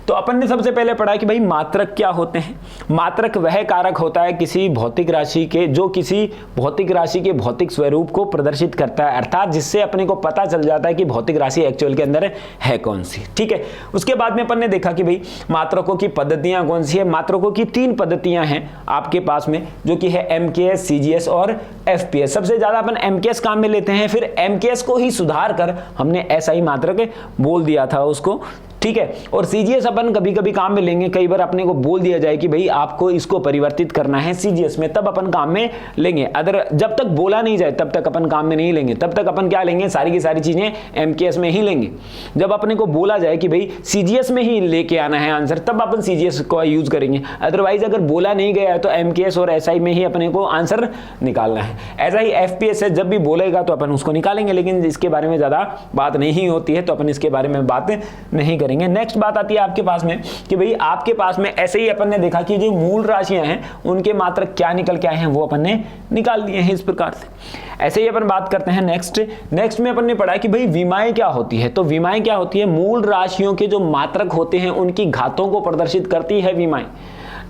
तो अपन ने सबसे पहले पढ़ा कि भाई मात्रक क्या होते हैं। मात्रक वह कारक होता है किसी भौतिक राशि के, जो किसी भौतिक राशि के भौतिक स्वरूप को प्रदर्शित करता है, अर्थात जिससे अपने को पता चल जाता है कि भौतिक राशि एक्चुअल के अंदर है कौन सी। ठीक है, उसके बाद में अपन ने देखा कि भाई मात्रकों की पद्धतियां कौन सी है। मात्रकों की 3 पद्धतियां हैं आपके पास में, जो कि है MKS, CGS और FPS। सबसे ज्यादा अपन MKS काम में लेते हैं, फिर MKS को ही सुधार कर हमने SI मात्रक बोल दिया था उसको। ठीक है, और CGS अपन कभी कभी काम में लेंगे, कई बार अपने को बोल दिया जाए कि भाई आपको इसको परिवर्तित करना है CGS में, तब अपन काम में लेंगे। अदर जब तक बोला नहीं जाए तब तक अपन काम में नहीं लेंगे, तब तक अपन क्या लेंगे, सारी की सारी चीजें MKS में ही लेंगे। जब अपने को बोला जाए कि भाई CGS में ही लेके आना है आंसर, तब अपन CGS को यूज करेंगे। अदरवाइज अगर बोला नहीं गया है तो MKS और SI में ही अपने को आंसर निकालना है। ऐसा ही FPS है, जब भी बोलेगा तो अपन उसको निकालेंगे, लेकिन इसके बारे में ज्यादा बात नहीं होती है तो अपन इसके बारे में बात नहीं करेंगे। नेक्स्ट बात आती है आपके पास में कि भाई आपके पास में ऐसे ही अपन ने देखा कि जो मूल राशियां हैं उनके मात्रक क्या निकल के आए हैं, वो अपन ने निकाल दिए हैं इस प्रकार से। ऐसे ही अपन बात करते हैं नेक्स्ट में अपन ने पढ़ा कि भाई विमाएं क्या होती है। तो विमाएं क्या होती है, मूल राशियों के जो मात्रक होते हैं उनकी घातों को प्रदर्शित करती है विमाएं।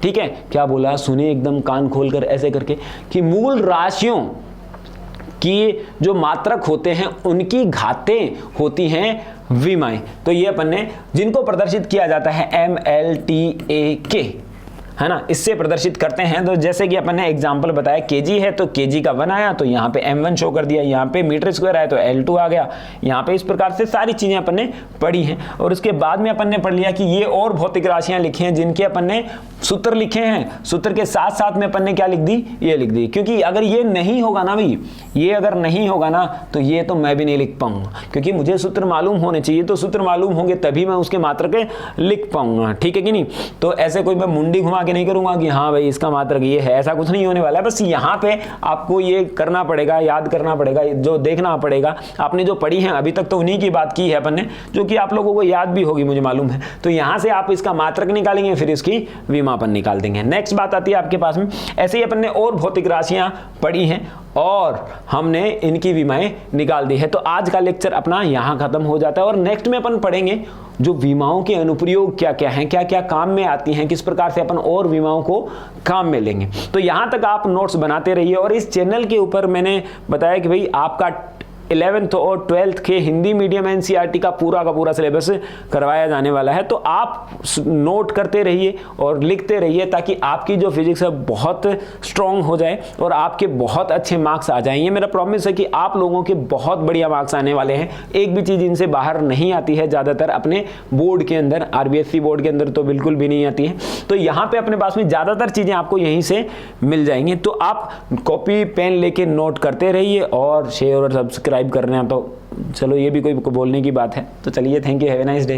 ठीक है, क्या बोला, सुने एकदम कान खोलकर ऐसे करके, कि मूल राशियों कि जो मात्रक होते हैं उनकी घातें होती हैं विमाएं। तो ये अपन ने जिनको प्रदर्शित किया जाता है MLTAK, है ना, इससे प्रदर्शित करते हैं। तो जैसे कि अपन ने एग्जांपल बताया, केजी है तो केजी का 1 आया, तो यहाँ पे M1 शो कर दिया, यहाँ पे मीटर स्क्वायर आया तो L2 आ गया, यहाँ पे इस प्रकार से सारी चीजें अपन ने पढ़ी हैं। और उसके बाद में अपन ने पढ़ लिया कि ये और भौतिक राशियां लिखी हैं जिनके अपन ने सूत्र लिखे हैं, सूत्र के साथ साथ में अपन ने क्या लिख दी, ये लिख दी। क्योंकि अगर ये नहीं होगा ना भाई, ये अगर नहीं होगा ना तो ये तो मैं भी नहीं लिख पाऊंगा, क्योंकि मुझे सूत्र मालूम होने चाहिए। तो सूत्र मालूम होंगे तभी मैं उसके मात्रक लिख पाऊंगा। ठीक है कि नहीं। तो ऐसे कोई मैं मुंडी घुमा के नहीं करूंगा कि हाँ भाई इसका मात्रक ये है, ऐसा कुछ नहीं होने वाला है। बस यहाँ पे आपको ये करना पड़ेगा, याद करना पड़ेगा, जो देखना पड़ेगा। आपने जो पढ़ी है अभी तक तो उन्हीं की बात की है अपन ने, जो कि आप लोगों को याद भी होगी मुझे मालूम है। तो यहाँ से आप इसका मात्रक निकालेंगे, फिर इसकी विमा अपन निकाल देंगे। नेक्स्ट बात आती है आपके पास में, ऐसे ही अपन ने और भौतिक राशियां पढ़ी हैं और हमने इनकी विमाएं निकाल दी है। तो आज का लेक्चर अपना यहां खत्म हो जाता है और नेक्स्ट में अपन पढ़ेंगे जो विमाओं के अनुप्रयोग क्या क्या हैं, क्या क्या काम में आती हैं, किस प्रकार से अपन और विमाओं को काम में लेंगे। तो यहां तक आप नोट्स बनाते रहिए। और इस चैनल के ऊपर मैंने बताया कि भाई आपका 11th और 12th के हिंदी मीडियम NCERT का पूरा सिलेबस करवाया जाने वाला है। तो आप नोट करते रहिए और लिखते रहिए ताकि आपकी जो फिजिक्स है बहुत स्ट्रांग हो जाए और आपके बहुत अच्छे मार्क्स आ जाएं। ये मेरा प्रॉमिस है कि आप लोगों के बहुत बढ़िया मार्क्स आने वाले हैं। एक भी चीज़ इनसे बाहर नहीं आती है ज़्यादातर अपने बोर्ड के अंदर, RBSC बोर्ड के अंदर तो बिल्कुल भी नहीं आती है। तो यहाँ पे अपने पास में ज़्यादातर चीज़ें आपको यहीं से मिल जाएंगी। तो आप कॉपी पेन लेके नोट करते रहिए और शेयर और सब्सक्राइब कर रहे हैं। तो चलो ये भी कोई बोलने की बात है। तो चलिए, thank you, have a nice day.